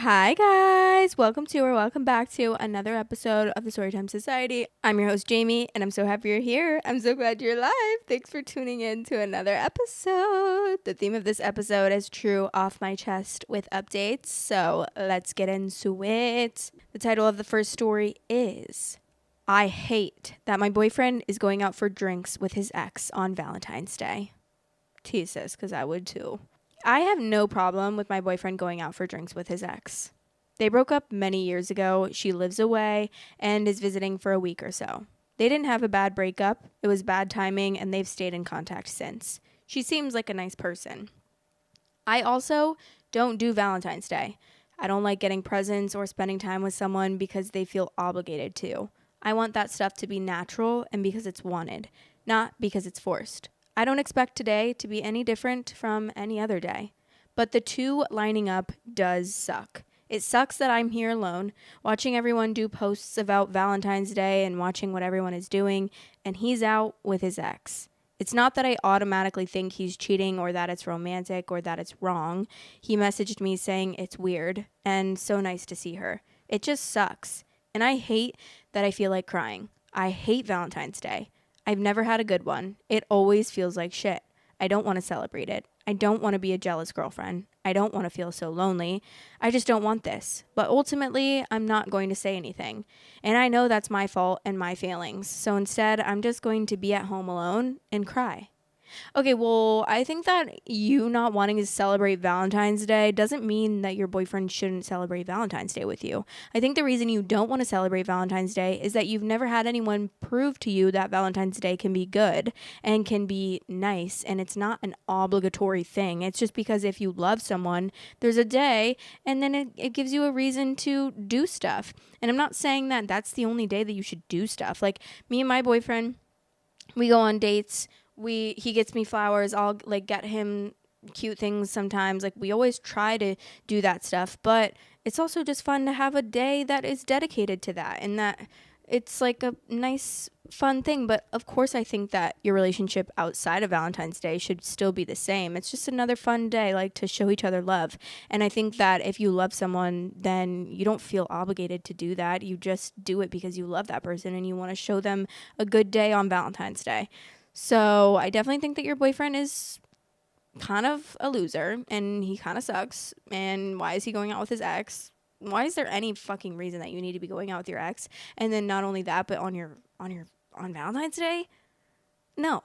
Hi guys, welcome back to another episode of the Storytime Society. I'm your host Jamie and I'm so happy you're here. I'm so glad you're live. Thanks for tuning in to another episode. The theme of this episode is True Off My Chest with updates, so let's get into it. The title of the first story is I hate that my boyfriend is going out for drinks with his ex on Valentine's Day. Jesus, because I would too. I have no problem with my boyfriend going out for drinks with his ex. They broke up many years ago. She lives away and is visiting for a week or so. They didn't have a bad breakup. It was bad timing, and they've stayed in contact since. She seems like a nice person. I also don't do Valentine's Day. I don't like getting presents or spending time with someone because they feel obligated to. I want that stuff to be natural and because it's wanted, not because it's forced. I don't expect today to be any different from any other day. But the two lining up does suck. It sucks that I'm here alone, watching everyone do posts about Valentine's Day and watching what everyone is doing, and he's out with his ex. It's not that I automatically think he's cheating or that it's romantic or that it's wrong. He messaged me saying it's weird and so nice to see her. It just sucks. And I hate that I feel like crying. I hate Valentine's Day. I've never had a good one. It always feels like shit. I don't want to celebrate it. I don't want to be a jealous girlfriend. I don't want to feel so lonely. I just don't want this. But ultimately, I'm not going to say anything. And I know that's my fault and my failings. So instead, I'm just going to be at home alone and cry. Okay, well, I think that you not wanting to celebrate Valentine's Day doesn't mean that your boyfriend shouldn't celebrate Valentine's Day with you. I think the reason you don't want to celebrate Valentine's Day is that you've never had anyone prove to you that Valentine's Day can be good and can be nice, and it's not an obligatory thing. It's just because if you love someone, there's a day, and then it gives you a reason to do stuff. And I'm not saying that that's the only day that you should do stuff. Like, me and my boyfriend, we go on dates. He gets me flowers. I'll like get him cute things sometimes. Like, we always try to do that stuff, but it's also just fun to have a day that is dedicated to that and that it's like a nice fun thing. But of course I think that your relationship outside of Valentine's Day should still be the same. It's just another fun day, like, to show each other love. And I think that if you love someone, then you don't feel obligated to do that. You just do it because you love that person and you want to show them a good day on Valentine's Day. So I definitely think that your boyfriend is kind of a loser and he kind of sucks. And why is he going out with his ex? Why is there any fucking reason that you need to be going out with your ex? And then not only that, but on Valentine's Day? No.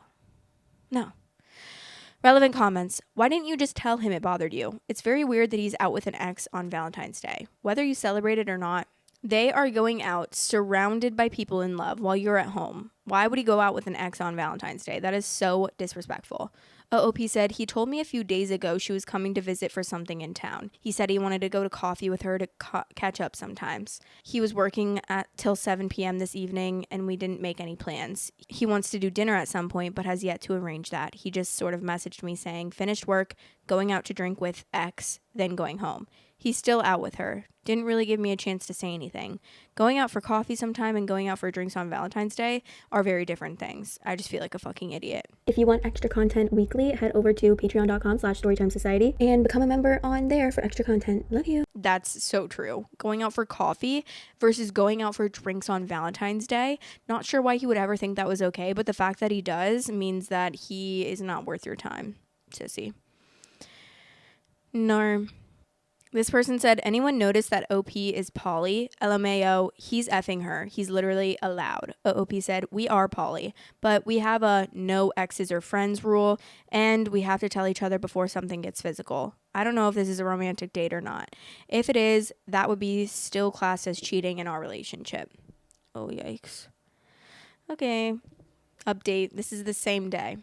Relevant comments. Why didn't you just tell him it bothered you? It's very weird that he's out with an ex on Valentine's Day. Whether you celebrate it or not, they are going out surrounded by people in love while you're at home. Why would he go out with an ex on Valentine's Day? That is so disrespectful. OOP said, he told me a few days ago she was coming to visit for something in town. He said he wanted to go to coffee with her to catch up sometimes. He was working till 7 p.m. this evening and we didn't make any plans. He wants to do dinner at some point but has yet to arrange that. He just sort of messaged me saying, finished work, going out to drink with ex, then going home. He's still out with her. Didn't really give me a chance to say anything. Going out for coffee sometime and going out for drinks on Valentine's Day are very different things. I just feel like a fucking idiot. If you want extra content weekly, head over to patreon.com/storytimesociety and become a member on there for extra content. Love you. That's so true. Going out for coffee versus going out for drinks on Valentine's Day. Not sure why he would ever think that was okay, but the fact that he does means that he is not worth your time, sissy. No. This person said, anyone notice that OP is poly? LMAO, he's effing her. He's literally allowed. OP said, we are poly, but we have a no exes or friends rule, and we have to tell each other before something gets physical. I don't know if this is a romantic date or not. If it is, that would be still classed as cheating in our relationship. Oh, yikes. Okay. Update. This is the same day.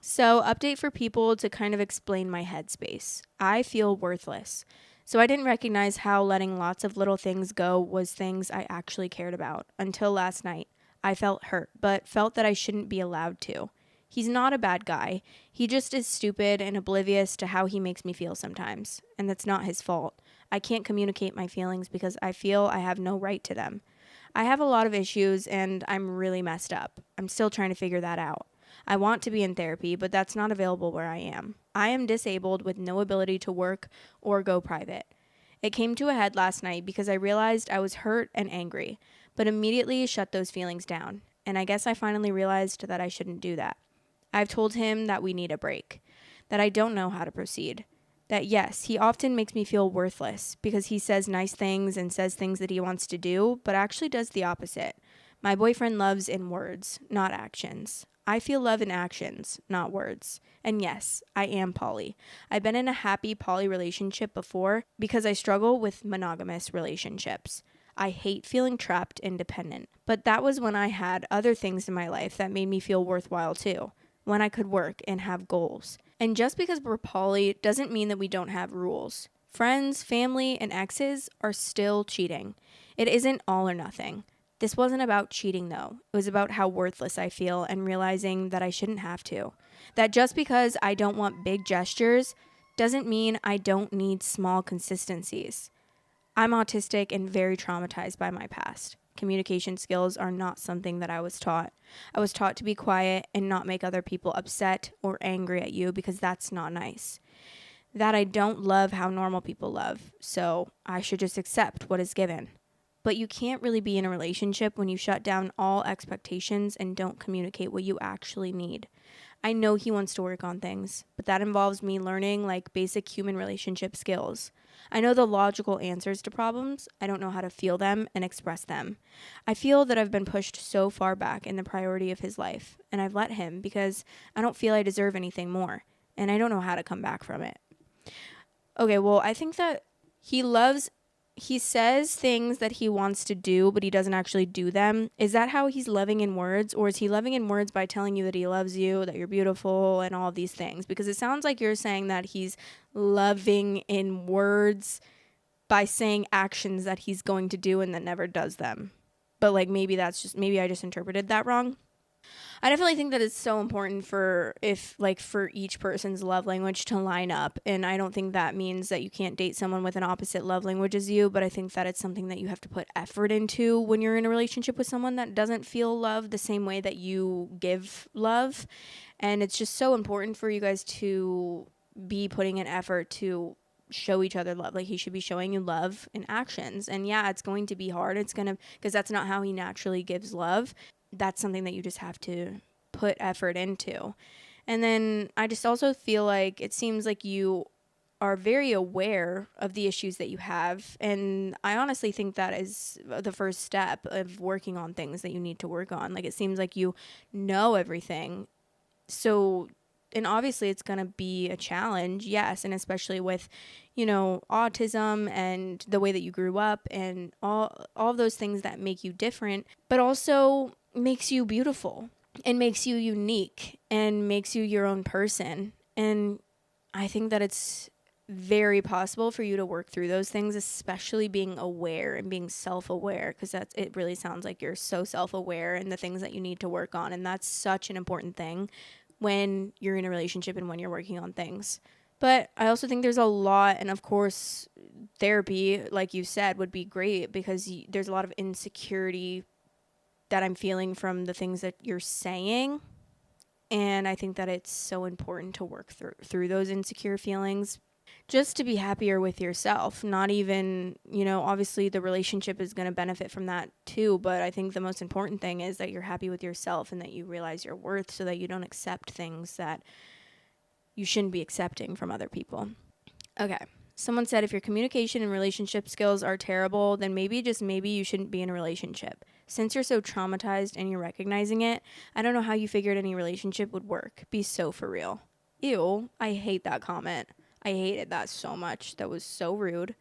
So, update for people to kind of explain my headspace. I feel worthless. So I didn't recognize how letting lots of little things go was things I actually cared about until last night. I felt hurt, but felt that I shouldn't be allowed to. He's not a bad guy. He just is stupid and oblivious to how he makes me feel sometimes. And that's not his fault. I can't communicate my feelings because I feel I have no right to them. I have a lot of issues and I'm really messed up. I'm still trying to figure that out. I want to be in therapy, but that's not available where I am. I am disabled with no ability to work or go private. It came to a head last night because I realized I was hurt and angry, but immediately shut those feelings down. And I guess I finally realized that I shouldn't do that. I've told him that we need a break, that I don't know how to proceed. That yes, he often makes me feel worthless because he says nice things and says things that he wants to do, but actually does the opposite. My boyfriend loves in words, not actions. I feel love in actions, not words. And yes, I am poly. I've been in a happy poly relationship before because I struggle with monogamous relationships. I hate feeling trapped and dependent. But that was when I had other things in my life that made me feel worthwhile too, when I could work and have goals. And just because we're poly doesn't mean that we don't have rules. Friends, family, and exes are still cheating. It isn't all or nothing. This wasn't about cheating though. It was about how worthless I feel and realizing that I shouldn't have to. That just because I don't want big gestures doesn't mean I don't need small consistencies. I'm autistic and very traumatized by my past. Communication skills are not something that I was taught. I was taught to be quiet and not make other people upset or angry at you because that's not nice. That I don't love how normal people love, so I should just accept what is given. But you can't really be in a relationship when you shut down all expectations and don't communicate what you actually need. I know he wants to work on things, but that involves me learning like basic human relationship skills. I know the logical answers to problems. I don't know how to feel them and express them. I feel that I've been pushed so far back in the priority of his life, and I've let him because I don't feel I deserve anything more, and I don't know how to come back from it. Okay, well, I think that he says things that he wants to do, but he doesn't actually do them. Is that how he's loving in words? Or is he loving in words by telling you that he loves you, that you're beautiful, and all of these things? Because it sounds like you're saying that he's loving in words by saying actions that he's going to do and then never does them. But like maybe I just interpreted that wrong. I definitely think that it's so important for each person's love language to line up. And I don't think that means that you can't date someone with an opposite love language as you, but I think that it's something that you have to put effort into when you're in a relationship with someone that doesn't feel love the same way that you give love. And it's just so important for you guys to be putting an effort to show each other love. Like he should be showing you love in actions. And yeah, it's going to be hard. Because that's not how he naturally gives love. That's something that you just have to put effort into. And then I just also feel like it seems like you are very aware of the issues that you have. And I honestly think that is the first step of working on things that you need to work on. Like it seems like you know everything. So, and obviously it's going to be a challenge, yes, and especially with, autism and the way that you grew up and all of those things that make you different, but also makes you beautiful and makes you unique and makes you your own person. And I think that it's very possible for you to work through those things, especially being aware and being self-aware, because it really sounds like you're so self-aware in the things that you need to work on. And that's such an important thing when you're in a relationship and when you're working on things. But I also think there's a lot, and of course therapy, like you said, would be great because there's a lot of insecurity that I'm feeling from the things that you're saying. And I think that it's so important to work through those insecure feelings just to be happier with yourself. Not even, obviously the relationship is going to benefit from that too. But I think the most important thing is that you're happy with yourself and that you realize your worth so that you don't accept things that you shouldn't be accepting from other people. Okay. Someone said if your communication and relationship skills are terrible, then maybe, just maybe, you shouldn't be in a relationship. Since you're so traumatized and you're recognizing it, I don't know how you figured any relationship would work. Be so for real. Ew, I hate that comment. I hated that so much. That was so rude.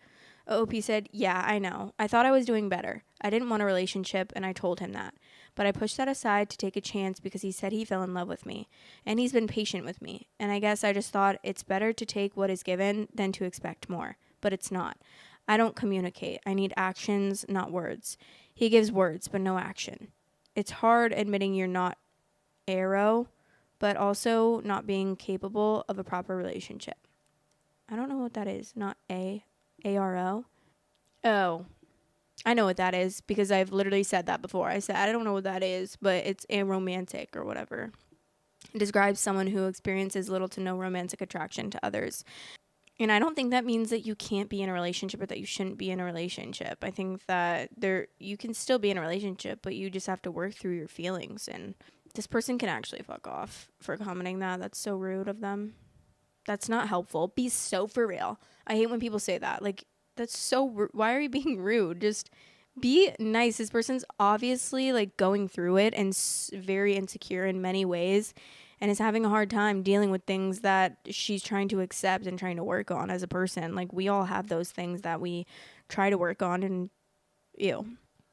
OP said, yeah, I know. I thought I was doing better. I didn't want a relationship, and I told him that. But I pushed that aside to take a chance because he said he fell in love with me. And he's been patient with me. And I guess I just thought it's better to take what is given than to expect more. But it's not. I don't communicate. I need actions, not words. He gives words, but no action. It's hard admitting you're not arrow, but also not being capable of a proper relationship. I don't know what that is. Not ARO. Oh, I know what that is because I've literally said that before. I said, I don't know what that is, but it's aromantic or whatever. It describes someone who experiences little to no romantic attraction to others. And I don't think that means that you can't be in a relationship or that you shouldn't be in a relationship. I think that you can still be in a relationship, but you just have to work through your feelings. And this person can actually fuck off for commenting that. That's so rude of them. That's not helpful. Be so for real. I hate when people say that. Like, that's so why are you being rude? Just be nice. This person's obviously like going through it and very insecure in many ways, and is having a hard time dealing with things that she's trying to accept and trying to work on as a person. Like, we all have those things that we try to work on, and ew.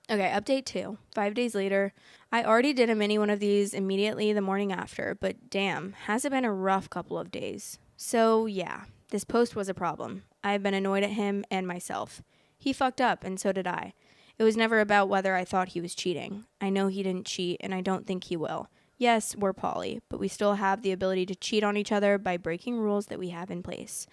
Okay, update 2. 5 days later. I already did a mini one of these immediately the morning after, but damn, has it been a rough couple of days. So yeah, this post was a problem. I've been annoyed at him and myself. He fucked up, and so did I. It was never about whether I thought he was cheating. I know he didn't cheat, and I don't think he will. Yes, we're poly, but we still have the ability to cheat on each other by breaking rules that we have in place.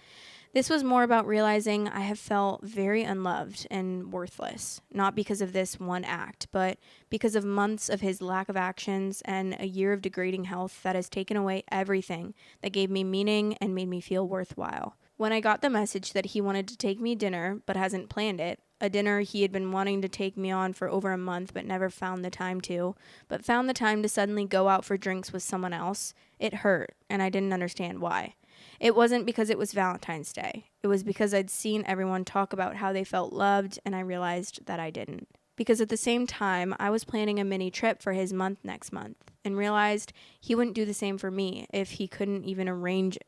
This was more about realizing I have felt very unloved and worthless, not because of this one act, but because of months of his lack of actions and a year of degrading health that has taken away everything that gave me meaning and made me feel worthwhile. When I got the message that he wanted to take me dinner but hasn't planned it, a dinner he had been wanting to take me on for over a month but never found the time to, but found the time to suddenly go out for drinks with someone else, it hurt, and I didn't understand why. It wasn't because it was Valentine's Day. It was because I'd seen everyone talk about how they felt loved, and I realized that I didn't. Because at the same time, I was planning a mini trip for his month next month, and realized he wouldn't do the same for me if he couldn't even arrange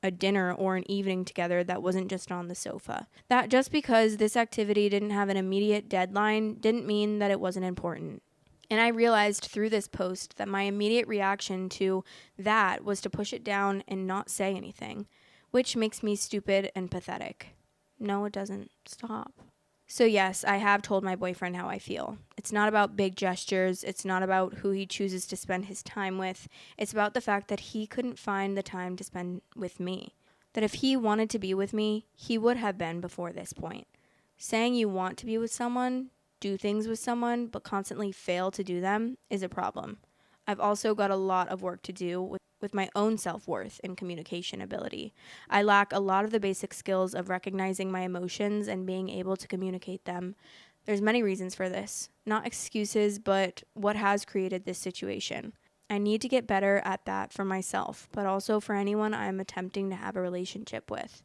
a dinner or an evening together that wasn't just on the sofa. That just because this activity didn't have an immediate deadline didn't mean that it wasn't important. And I realized through this post that my immediate reaction to that was to push it down and not say anything, which makes me stupid and pathetic. No, it doesn't. Stop. So yes, I have told my boyfriend how I feel. It's not about big gestures. It's not about who he chooses to spend his time with. It's about the fact that he couldn't find the time to spend with me. That if he wanted to be with me, he would have been before this point. Saying you want to be with someone, do things with someone, but constantly fail to do them is a problem. I've also got a lot of work to do with my own self-worth and communication ability. I lack a lot of the basic skills of recognizing my emotions and being able to communicate them. There's many reasons for this. Not excuses, but what has created this situation. I need to get better at that for myself, but also for anyone I'm attempting to have a relationship with.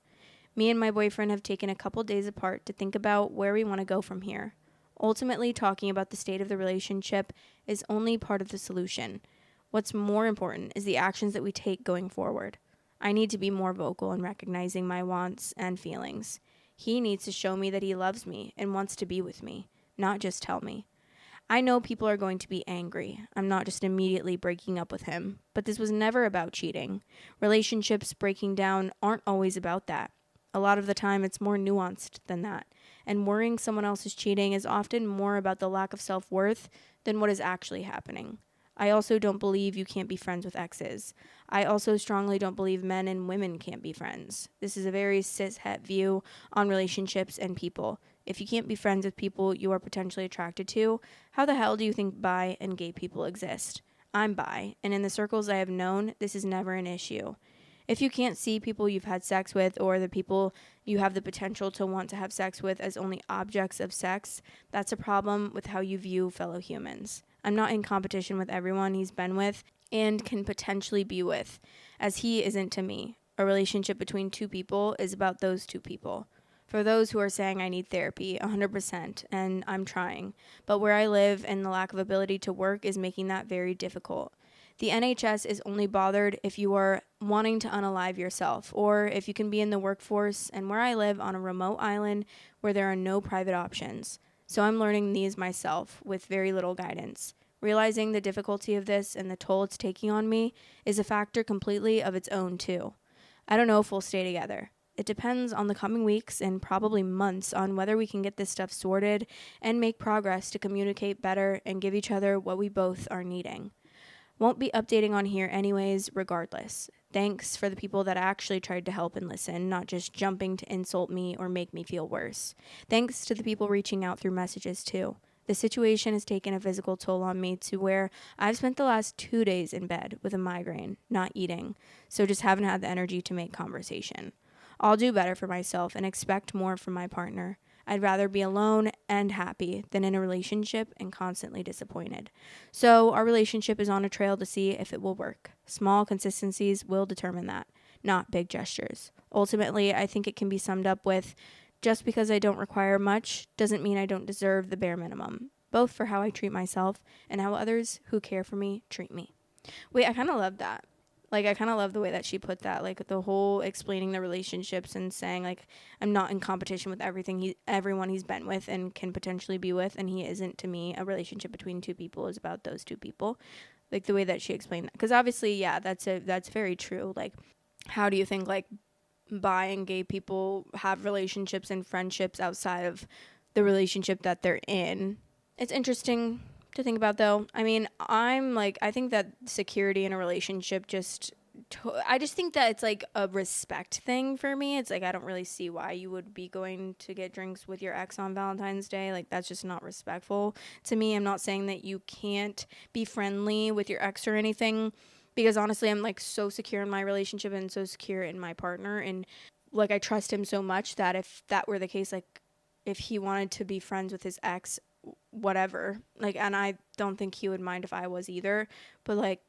Me and my boyfriend have taken a couple days apart to think about where we want to go from here. Ultimately, talking about the state of the relationship is only part of the solution. What's more important is the actions that we take going forward. I need to be more vocal in recognizing my wants and feelings. He needs to show me that he loves me and wants to be with me, not just tell me. I know people are going to be angry. I'm not just immediately breaking up with him, but this was never about cheating. Relationships breaking down aren't always about that. A lot of the time, it's more nuanced than that. And worrying someone else is cheating is often more about the lack of self-worth than what is actually happening. I also don't believe you can't be friends with exes. I also strongly don't believe men and women can't be friends. This is a very cis-het view on relationships and people. If you can't be friends with people you are potentially attracted to, how the hell do you think bi and gay people exist? I'm bi, and in the circles I have known, this is never an issue. If you can't see people you've had sex with or the people you have the potential to want to have sex with as only objects of sex, that's a problem with how you view fellow humans. I'm not in competition with everyone he's been with and can potentially be with, as he isn't to me. A relationship between two people is about those two people. For those who are saying I need therapy, 100%, and I'm trying, but where I live and the lack of ability to work is making that very difficult. The NHS is only bothered if you are wanting to unalive yourself, or if you can be in the workforce, and where I live on a remote island where there are no private options. So I'm learning these myself with very little guidance. Realizing the difficulty of this and the toll it's taking on me is a factor completely of its own too. I don't know if we'll stay together. It depends on the coming weeks and probably months on whether we can get this stuff sorted and make progress to communicate better and give each other what we both are needing. Won't be updating on here anyways, regardless. Thanks for the people that actually tried to help and listen, not just jumping to insult me or make me feel worse. Thanks to the people reaching out through messages too. The situation has taken a physical toll on me to where I've spent the last 2 days in bed with a migraine, not eating, so just haven't had the energy to make conversation. I'll do better for myself and expect more from my partner. I'd rather be alone and happy than in a relationship and constantly disappointed. So our relationship is on a trail to see if it will work. Small consistencies will determine that, not big gestures. Ultimately, I think it can be summed up with, just because I don't require much doesn't mean I don't deserve the bare minimum, both for how I treat myself and how others who care for me treat me. Wait, I kind of love that. Like, I kind of love the way that she put that, like the whole explaining the relationships and saying, like, I'm not in competition with everyone he's been with and can potentially be with, and he isn't. To me, a relationship between two people is about those two people. Like the way that she explained that, because obviously, yeah, that's very true. Like, how do you think like bi and gay people have relationships and friendships outside of the relationship that they're in? It's interesting to think about, though. I mean, I think that security in a relationship I just think that it's like a respect thing for me. It's like, I don't really see why you would be going to get drinks with your ex on Valentine's Day. Like, that's just not respectful to me. I'm not saying that you can't be friendly with your ex or anything, because honestly, I'm like so secure in my relationship and so secure in my partner. And like, I trust him so much that if that were the case, like if he wanted to be friends with his ex, whatever, like, and I don't think he would mind if I was either, but like,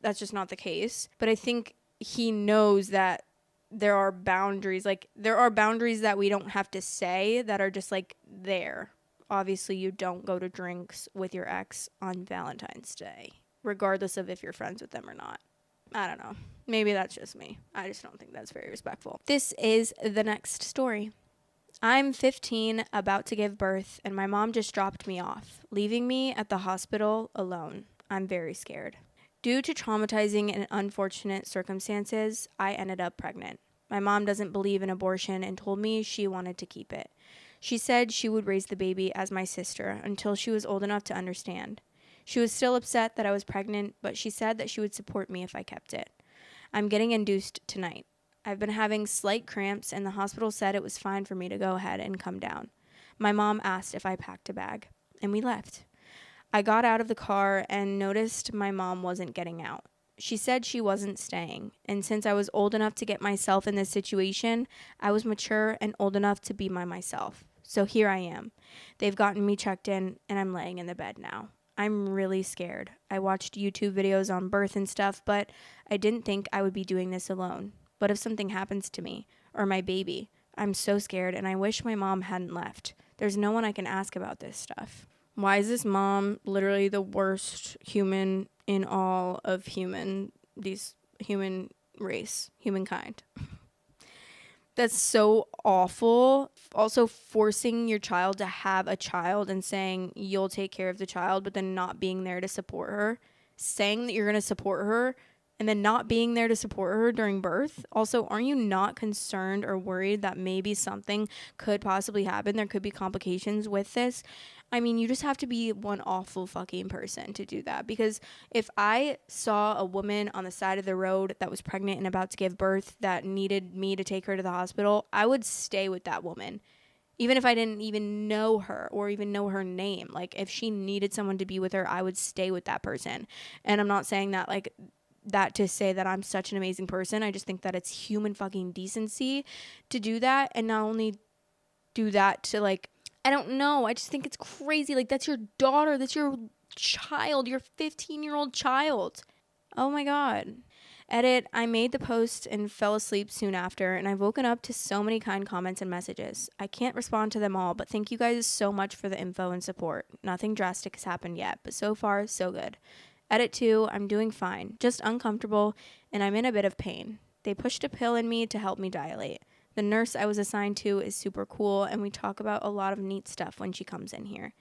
that's just not the case. But I think he knows that there are boundaries, like there are boundaries that we don't have to say, that are just like there. Obviously, you don't go to drinks with your ex on Valentine's Day, regardless of if you're friends with them or not. I don't know. Maybe that's just me. I just don't think that's very respectful. This is the next story. I'm 15, about to give birth, and my mom just dropped me off, leaving me at the hospital alone. I'm very scared. Due to traumatizing and unfortunate circumstances, I ended up pregnant. My mom doesn't believe in abortion and told me she wanted to keep it. She said she would raise the baby as my sister until she was old enough to understand. She was still upset that I was pregnant, but she said that she would support me if I kept it. I'm getting induced tonight. I've been having slight cramps, and the hospital said it was fine for me to go ahead and come down. My mom asked if I packed a bag, and we left. I got out of the car and noticed my mom wasn't getting out. She said she wasn't staying, and since I was old enough to get myself in this situation, I was mature and old enough to be myself. So here I am. They've gotten me checked in, and I'm laying in the bed now. I'm really scared. I watched YouTube videos on birth and stuff, but I didn't think I would be doing this alone. What if something happens to me or my baby? I'm so scared, and I wish my mom hadn't left. There's no one I can ask about this stuff. Why is this mom literally the worst human in all of human race, humankind? That's so awful. Also, forcing your child to have a child and saying you'll take care of the child, but then not being there to support her. Saying that you're going to support her and then not being there to support her during birth. Also, aren't you not concerned or worried that maybe something could possibly happen? There could be complications with this. I mean, you just have to be one awful fucking person to do that. Because if I saw a woman on the side of the road that was pregnant and about to give birth that needed me to take her to the hospital, I would stay with that woman. Even if I didn't even know her or even know her name. Like, if she needed someone to be with her, I would stay with that person. And I'm not saying that, like, that to say that I'm such an amazing person. I just think that it's human fucking decency to do that, and not only do that to, like, I don't know, I just think it's crazy. Like, that's your daughter, that's your child, your 15-year-old child. Oh my god. Edit, I made the post and fell asleep soon after, and I've woken up to so many kind comments and messages. I can't respond to them all, but thank you guys so much for the info and support. Nothing drastic has happened yet, but so far, so good. Edit 2, I'm doing fine, just uncomfortable, and I'm in a bit of pain. They pushed a pill in me to help me dilate. The nurse I was assigned to is super cool, and we talk about a lot of neat stuff when she comes in here.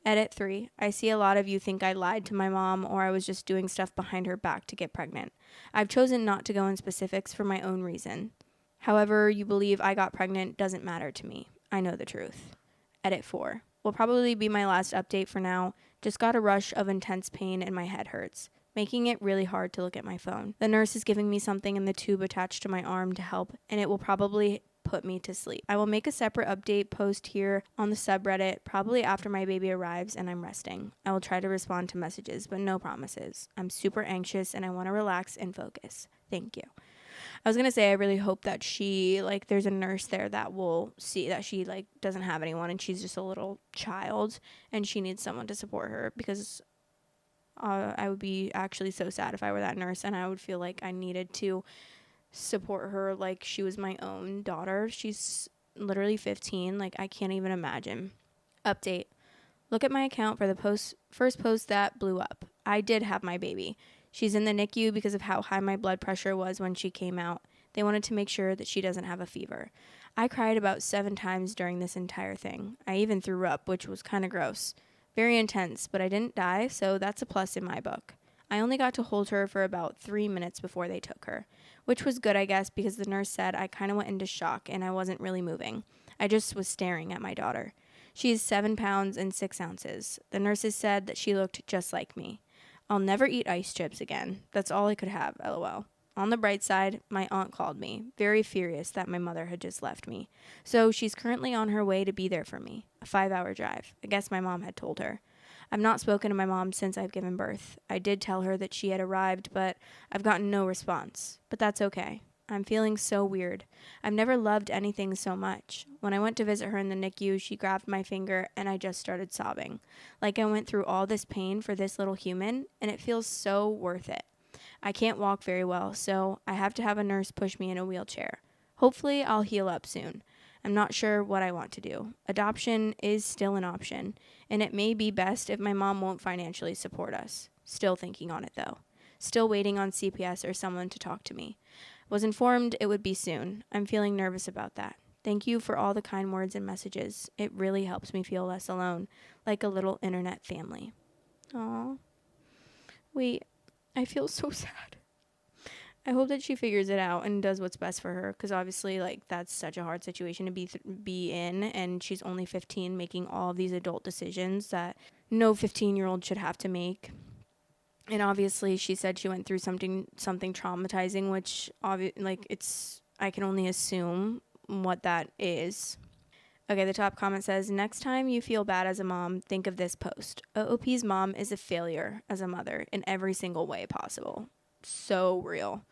Edit 3, I see a lot of you think I lied to my mom or I was just doing stuff behind her back to get pregnant. I've chosen not to go in specifics for my own reason. However you believe I got pregnant doesn't matter to me. I know the truth. Edit 4, will probably be my last update for now. Just got a rush of intense pain and my head hurts, making it really hard to look at my phone. The nurse is giving me something in the tube attached to my arm to help, and it will probably put me to sleep. I will make a separate update post here on the subreddit, probably after my baby arrives and I'm resting. I will try to respond to messages, but no promises. I'm super anxious and I want to relax and focus. Thank you. I was gonna say I really hope that she, like, there's a nurse there that will see that she, like, doesn't have anyone and she's just a little child and she needs someone to support her, because I would be actually so sad if I were that nurse and I would feel like I needed to support her like she was my own daughter. She's literally 15. Like, I can't even imagine. Update. Look at my account for the first post that blew up. I did have my baby. She's in the NICU because of how high my blood pressure was when she came out. They wanted to make sure that she doesn't have a fever. I cried about 7 times during this entire thing. I even threw up, which was kind of gross. Very intense, but I didn't die, so that's a plus in my book. I only got to hold her for about 3 minutes before they took her, which was good, I guess, because the nurse said I kind of went into shock and I wasn't really moving. I just was staring at my daughter. She is 7 pounds and 6 ounces. The nurses said that she looked just like me. I'll never eat ice chips again. That's all I could have, lol. On the bright side, my aunt called me, very furious that my mother had just left me. So she's currently on her way to be there for me, a 5-hour drive. I guess my mom had told her. I've not spoken to my mom since I've given birth. I did tell her that she had arrived, but I've gotten no response. But that's okay. I'm feeling so weird. I've never loved anything so much. When I went to visit her in the NICU, she grabbed my finger and I just started sobbing. Like I went through all this pain for this little human, and it feels so worth it. I can't walk very well, so I have to have a nurse push me in a wheelchair. Hopefully, I'll heal up soon. I'm not sure what I want to do. Adoption is still an option, and it may be best if my mom won't financially support us. Still thinking on it, though. Still waiting on CPS or someone to talk to me. Was informed it would be soon. I'm feeling nervous about that. Thank you for all the kind words and messages. It really helps me feel less alone, like a little internet family. Aw. Wait, I feel so sad. I hope that she figures it out and does what's best for her, because obviously, like, that's such a hard situation to be in, and she's only 15, making all of these adult decisions that no 15-year-old should have to make. And obviously, she said she went through something traumatizing, which I can only assume what that is. Okay, the top comment says, next time you feel bad as a mom, think of this post. OOP's mom is a failure as a mother in every single way possible. So real.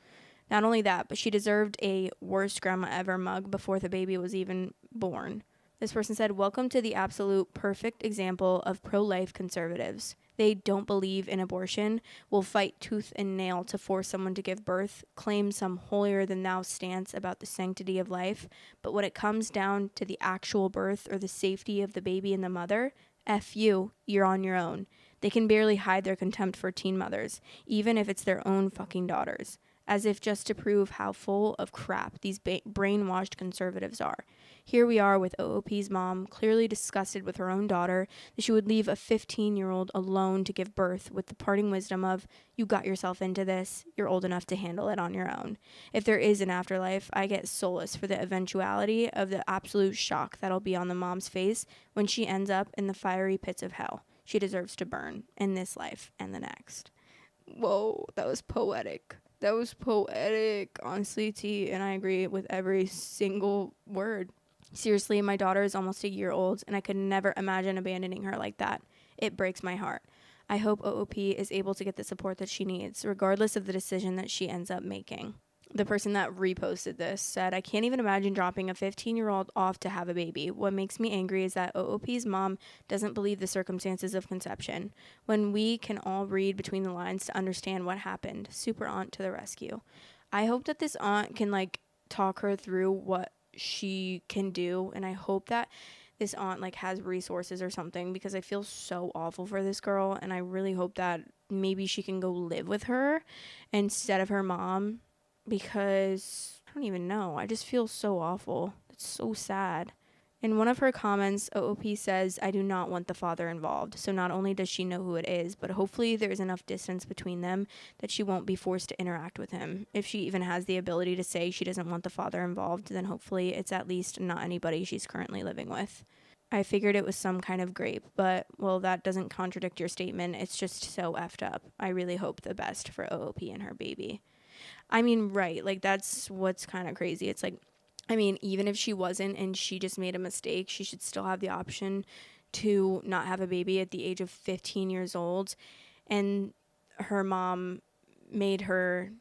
Not only that, but she deserved a worst grandma ever mug before the baby was even born. This person said, welcome to the absolute perfect example of pro-life conservatives. They don't believe in abortion, will fight tooth and nail to force someone to give birth, claim some holier-than-thou stance about the sanctity of life, but when it comes down to the actual birth or the safety of the baby and the mother, F you, you're on your own. They can barely hide their contempt for teen mothers, even if it's their own fucking daughters, as if just to prove how full of crap these brainwashed conservatives are. Here we are with OOP's mom, clearly disgusted with her own daughter, that she would leave a 15-year-old alone to give birth, with the parting wisdom of, you got yourself into this, you're old enough to handle it on your own. If there is an afterlife, I get solace for the eventuality of the absolute shock that'll be on the mom's face when she ends up in the fiery pits of hell. She deserves to burn in this life and the next. Whoa, that was poetic. That was poetic, honestly, T, and I agree with every single word. Seriously, my daughter is almost a year old, and I could never imagine abandoning her like that. It breaks my heart. I hope OOP is able to get the support that she needs, regardless of the decision that she ends up making. The person that reposted this said, I can't even imagine dropping a 15-year-old off to have a baby. What makes me angry is that OOP's mom doesn't believe the circumstances of conception, when we can all read between the lines to understand what happened. Super aunt to the rescue. I hope that this aunt can, like, talk her through what she can do, and I hope that this aunt, like, has resources or something, because I feel so awful for this girl, and I really hope that maybe she can go live with her instead of her mom, because I don't even know. I just feel so awful. It's so sad. In one of her comments, OOP says, I do not want the father involved. So not only does she know who it is, but hopefully there's enough distance between them that she won't be forced to interact with him. If she even has the ability to say she doesn't want the father involved, then hopefully it's at least not anybody she's currently living with. I figured it was some kind of grape, but, well, that doesn't contradict your statement. It's just so effed up. I really hope the best for OOP and her baby. I mean, right, like, that's what's kind of crazy. It's like, I mean, even if she wasn't and she just made a mistake, she should still have the option to not have a baby at the age of 15 years old. And her mom made her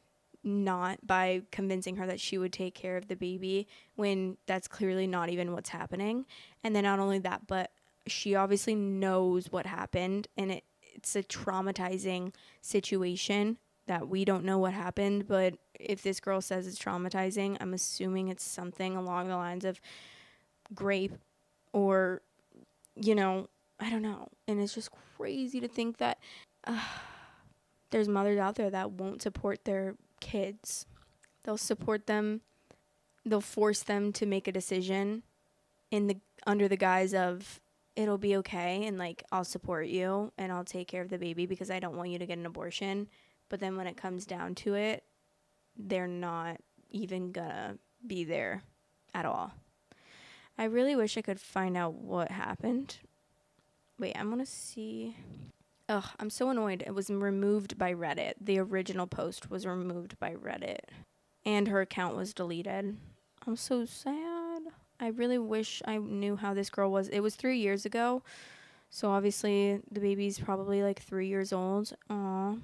not by convincing her that she would take care of the baby when that's clearly not even what's happening. And then not only that, but she obviously knows what happened, and it's a traumatizing situation that we don't know what happened. But if this girl says it's traumatizing, I'm assuming it's something along the lines of rape or, you know, I don't know. And it's just crazy to think that there's mothers out there that won't support their kids. They'll support them. They'll force them to make a decision under the guise of it'll be okay, and like I'll support you and I'll take care of the baby because I don't want you to get an abortion. But then when it comes down to it, they're not even gonna be there at all. I really wish I could find out what happened. Wait, I'm gonna see. Ugh, I'm so annoyed. It was removed by Reddit. The original post was removed by Reddit. And her account was deleted. I'm so sad. I really wish I knew how this girl was. It was 3 years ago. So obviously the baby's probably like 3 years old. Aww.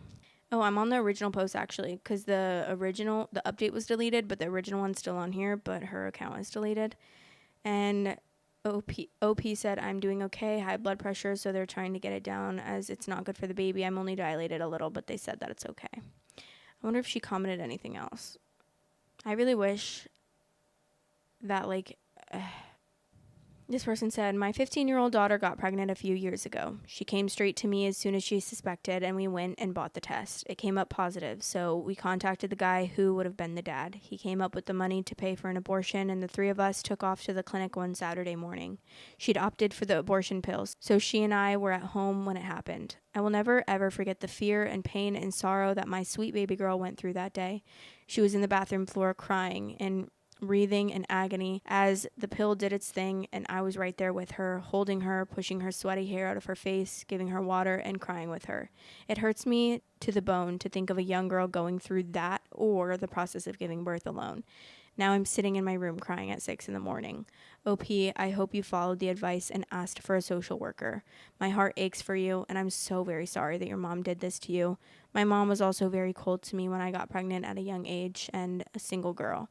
Oh, I'm on the original post actually, because the update was deleted, but the original one's still on here, but her account is deleted. And OP said, I'm doing okay, high blood pressure, so they're trying to get it down as it's not good for the baby. I'm only dilated a little, but they said that it's okay. I wonder if she commented anything else. I really wish that, like, this person said, my 15-year-old daughter got pregnant a few years ago. She came straight to me as soon as she suspected, and we went and bought the test. It came up positive, so we contacted the guy who would have been the dad. He came up with the money to pay for an abortion, and the three of us took off to the clinic one Saturday morning. She'd opted for the abortion pills, so she and I were at home when it happened. I will never, ever forget the fear and pain and sorrow that my sweet baby girl went through that day. She was in the bathroom floor crying and breathing in agony as the pill did its thing, and I was right there with her, holding her, pushing her sweaty hair out of her face, giving her water, and crying with her. It hurts me to the bone to think of a young girl going through that or the process of giving birth alone. Now I'm sitting in my room crying at 6 a.m. OP, I hope you followed the advice and asked for a social worker. My heart aches for you, and I'm so very sorry that your mom did this to you. My mom was also very cold to me when I got pregnant at a young age and a single girl,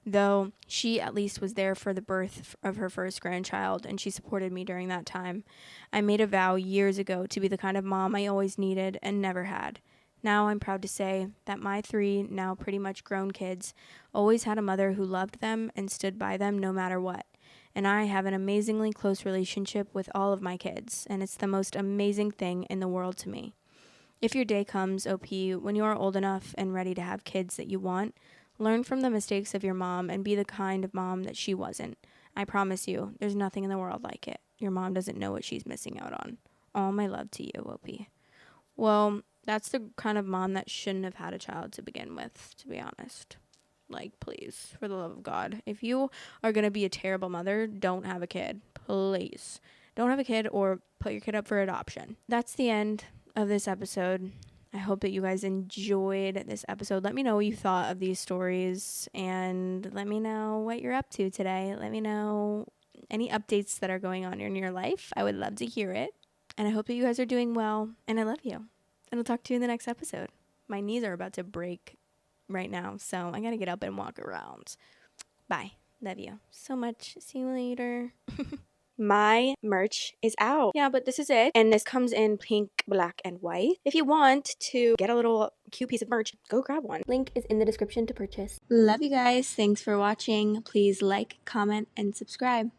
though she at least was there for the birth of her first grandchild, and she supported me during that time. I made a vow years ago to be the kind of mom I always needed and never had. Now I'm proud to say that my 3 now pretty much grown kids always had a mother who loved them and stood by them no matter what. And I have an amazingly close relationship with all of my kids, and it's the most amazing thing in the world to me. If your day comes, OP, when you are old enough and ready to have kids that you want, learn from the mistakes of your mom and be the kind of mom that she wasn't. I promise you, there's nothing in the world like it. Your mom doesn't know what she's missing out on. All my love to you, OP. Well, that's the kind of mom that shouldn't have had a child to begin with, to be honest. Like, please, for the love of God. If you are going to be a terrible mother, don't have a kid. Please. Don't have a kid or put your kid up for adoption. That's the end of this episode. I hope that you guys enjoyed this episode. Let me know what you thought of these stories, and let me know what you're up to today. Let me know any updates that are going on in your life. I would love to hear it. And I hope that you guys are doing well, and I love you. And I'll talk to you in the next episode. My knees are about to break right now, so I gotta get up and walk around. Bye. Love you so much. See you later. My merch is out. Yeah, but this is it. And this comes in pink, black, and white. If you want to get a little cute piece of merch, go grab one. Link is in the description to purchase. Love you guys. Thanks for watching. Please like, comment, and subscribe.